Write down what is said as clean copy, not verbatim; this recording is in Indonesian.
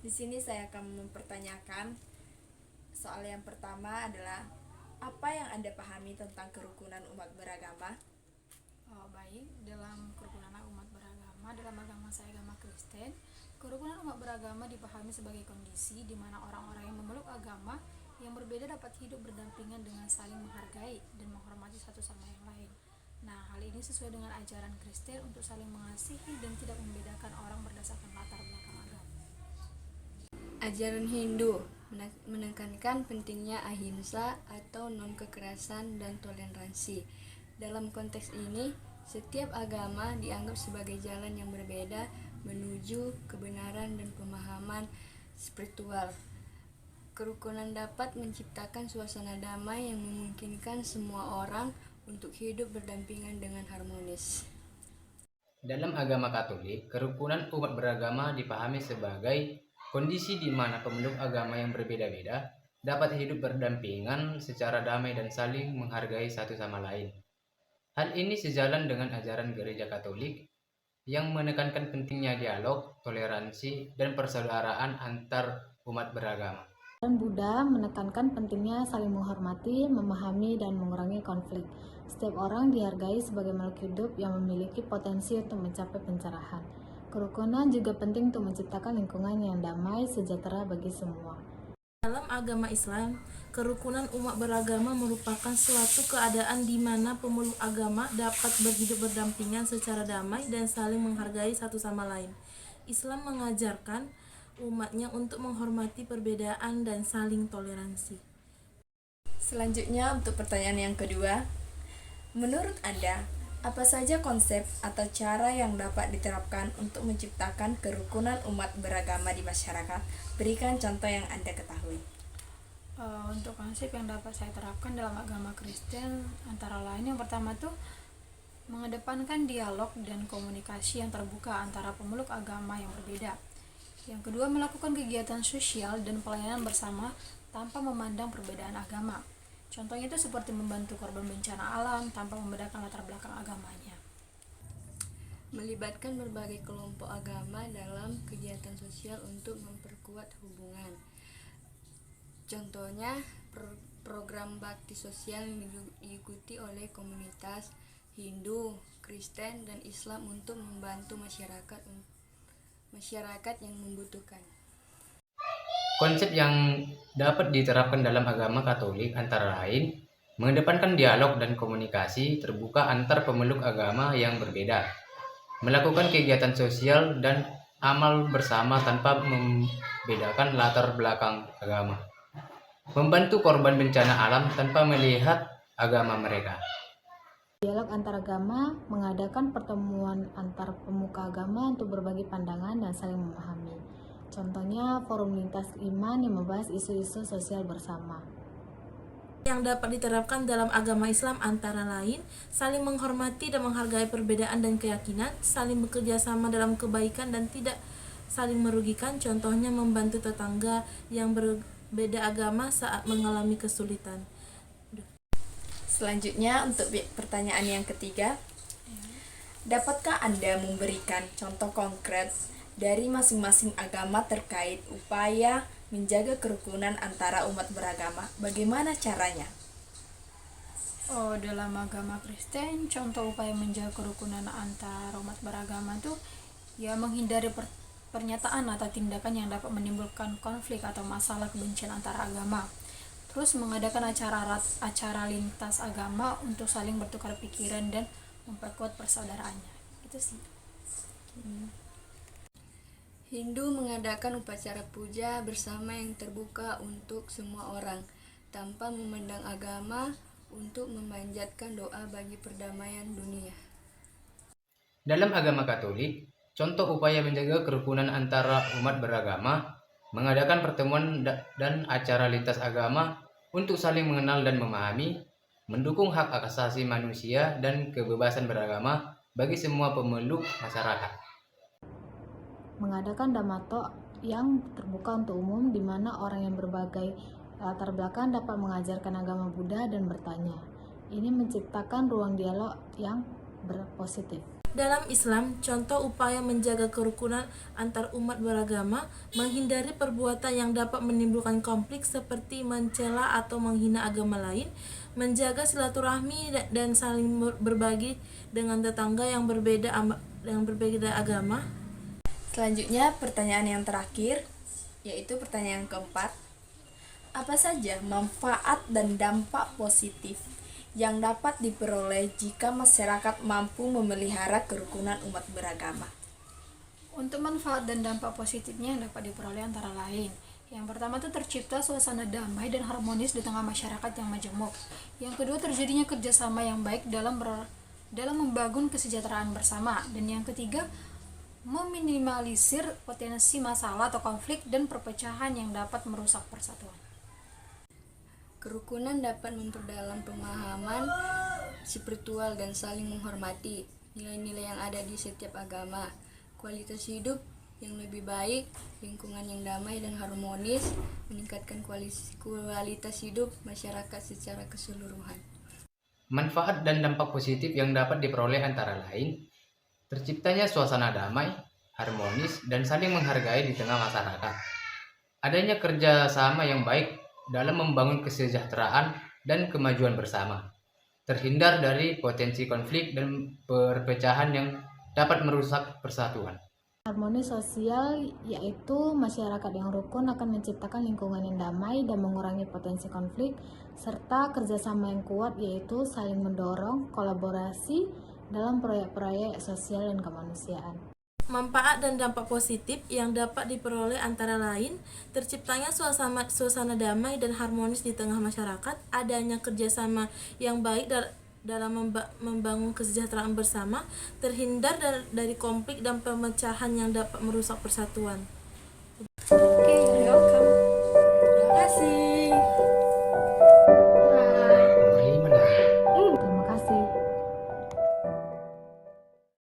Di sini saya akan mempertanyakan soal yang pertama adalah apa yang Anda pahami tentang kerukunan umat beragama? Baik, dalam kerukunan umat beragama, dalam agama saya agama Kristen, kerukunan umat beragama dipahami sebagai kondisi di mana orang-orang yang memeluk agama yang berbeda dapat hidup berdampingan dengan saling menghargai dan menghormati satu sama yang lain. Nah, hal ini sesuai dengan ajaran Kristen untuk saling mengasihi dan tidak membedakan orang berdasarkan latar belakang agama. Ajaran Hindu menekankan pentingnya ahimsa atau non-kekerasan dan toleransi. Dalam konteks ini, setiap agama dianggap sebagai jalan yang berbeda menuju kebenaran dan pemahaman spiritual. Kerukunan dapat menciptakan suasana damai yang memungkinkan semua orang untuk hidup berdampingan dengan harmonis. Dalam agama Katolik, kerukunan umat beragama dipahami sebagai kondisi di mana pemeluk agama yang berbeda-beda dapat hidup berdampingan secara damai dan saling menghargai satu sama lain. Hal ini sejalan dengan ajaran Gereja Katolik yang menekankan pentingnya dialog, toleransi, dan persaudaraan antar umat beragama. Dan Buddha menekankan pentingnya saling menghormati, memahami, dan mengurangi konflik. Setiap orang dihargai sebagai makhluk hidup yang memiliki potensi untuk mencapai pencerahan. Kerukunan juga penting untuk menciptakan lingkungan yang damai, sejahtera bagi semua. Dalam agama Islam, kerukunan umat beragama merupakan suatu keadaan di mana pemeluk agama dapat berhidup berdampingan secara damai dan saling menghargai satu sama lain. Islam mengajarkan umatnya untuk menghormati perbedaan dan saling toleransi. Selanjutnya untuk pertanyaan yang kedua, menurut Anda, apa saja konsep atau cara yang dapat diterapkan untuk menciptakan kerukunan umat beragama di masyarakat? Berikan contoh yang Anda ketahui. Untuk konsep yang dapat saya terapkan dalam agama Kristen, antara lain yang pertama tuh mengedepankan dialog dan komunikasi yang terbuka antara pemeluk agama yang berbeda. Yang kedua, melakukan kegiatan sosial dan pelayanan bersama tanpa memandang perbedaan agama. Contohnya itu seperti membantu korban bencana alam tanpa membedakan latar belakang agamanya. Melibatkan berbagai kelompok agama dalam kegiatan sosial untuk memperkuat hubungan. Contohnya, program bakti sosial yang diikuti oleh komunitas Hindu, Kristen, dan Islam untuk membantu masyarakat yang membutuhkan. Konsep yang dapat diterapkan dalam agama Katolik antara lain mengedepankan dialog dan komunikasi terbuka antar pemeluk agama yang berbeda, melakukan kegiatan sosial dan amal bersama tanpa membedakan latar belakang agama, membantu korban bencana alam tanpa melihat agama mereka. Dialog antar agama, mengadakan pertemuan antar pemuka agama untuk berbagi pandangan dan saling memahami. Contohnya forum lintas iman yang membahas isu-isu sosial bersama. Yang dapat diterapkan dalam agama Islam antara lain saling menghormati dan menghargai perbedaan dan keyakinan, saling bekerja sama dalam kebaikan dan tidak saling merugikan. Contohnya membantu tetangga yang berbeda agama saat mengalami kesulitan. Selanjutnya untuk pertanyaan yang ketiga, dapatkah Anda memberikan contoh konkret dari masing-masing agama terkait upaya menjaga kerukunan antara umat beragama? Bagaimana caranya? Dalam agama Kristen, contoh upaya menjaga kerukunan antar umat beragama tuh ya menghindari pernyataan atau tindakan yang dapat menimbulkan konflik atau masalah kebencian antara agama. Terus mengadakan acara lintas agama untuk saling bertukar pikiran dan memperkuat persaudaraannya. Itu sih. Hindu mengadakan upacara puja bersama yang terbuka untuk semua orang, tanpa memandang agama, untuk memanjatkan doa bagi perdamaian dunia. Dalam agama Katolik, contoh upaya menjaga kerukunan antara umat beragama mengadakan pertemuan dan acara lintas agama untuk saling mengenal dan memahami, mendukung hak asasi manusia dan kebebasan beragama bagi semua pemeluk masyarakat. Mengadakan dhammato yang terbuka untuk umum di mana orang yang berbagai latar belakang dapat mengajarkan agama Buddha dan bertanya. Ini menciptakan ruang dialog yang berpositif. Dalam Islam, contoh upaya menjaga kerukunan antar umat beragama, menghindari perbuatan yang dapat menimbulkan konflik seperti mencela atau menghina agama lain, menjaga silaturahmi dan saling berbagi dengan tetangga yang berbeda agama. Selanjutnya pertanyaan yang terakhir, yaitu pertanyaan keempat. Apa saja manfaat dan dampak positif yang dapat diperoleh jika masyarakat mampu memelihara kerukunan umat beragama? Untuk manfaat dan dampak positifnya yang dapat diperoleh antara lain, yang pertama itu tercipta suasana damai dan harmonis di tengah masyarakat yang majemuk. Yang kedua, terjadinya kerjasama yang baik dalam membangun kesejahteraan bersama. Dan yang ketiga, meminimalisir potensi masalah atau konflik dan perpecahan yang dapat merusak persatuan. Kerukunan dapat memperdalam pemahaman spiritual dan saling menghormati nilai-nilai yang ada di setiap agama. Kualitas hidup yang lebih baik, lingkungan yang damai dan harmonis, meningkatkan kualitas hidup masyarakat secara keseluruhan. Manfaat dan dampak positif yang dapat diperoleh antara lain, terciptanya suasana damai, harmonis, dan saling menghargai di tengah masyarakat. Adanya kerjasama yang baik dalam membangun kesejahteraan dan kemajuan bersama. Terhindar dari potensi konflik dan perpecahan yang dapat merusak persatuan. Harmoni sosial yaitu masyarakat yang rukun akan menciptakan lingkungan yang damai dan mengurangi potensi konflik, serta kerjasama yang kuat yaitu saling mendorong kolaborasi dalam proyek-proyek sosial dan kemanusiaan. Manfaat dan dampak positif yang dapat diperoleh antara lain, terciptanya suasana damai dan harmonis di tengah masyarakat, adanya kerjasama yang baik dalam membangun kesejahteraan bersama, terhindar dari konflik dan pemecahan yang dapat merusak persatuan.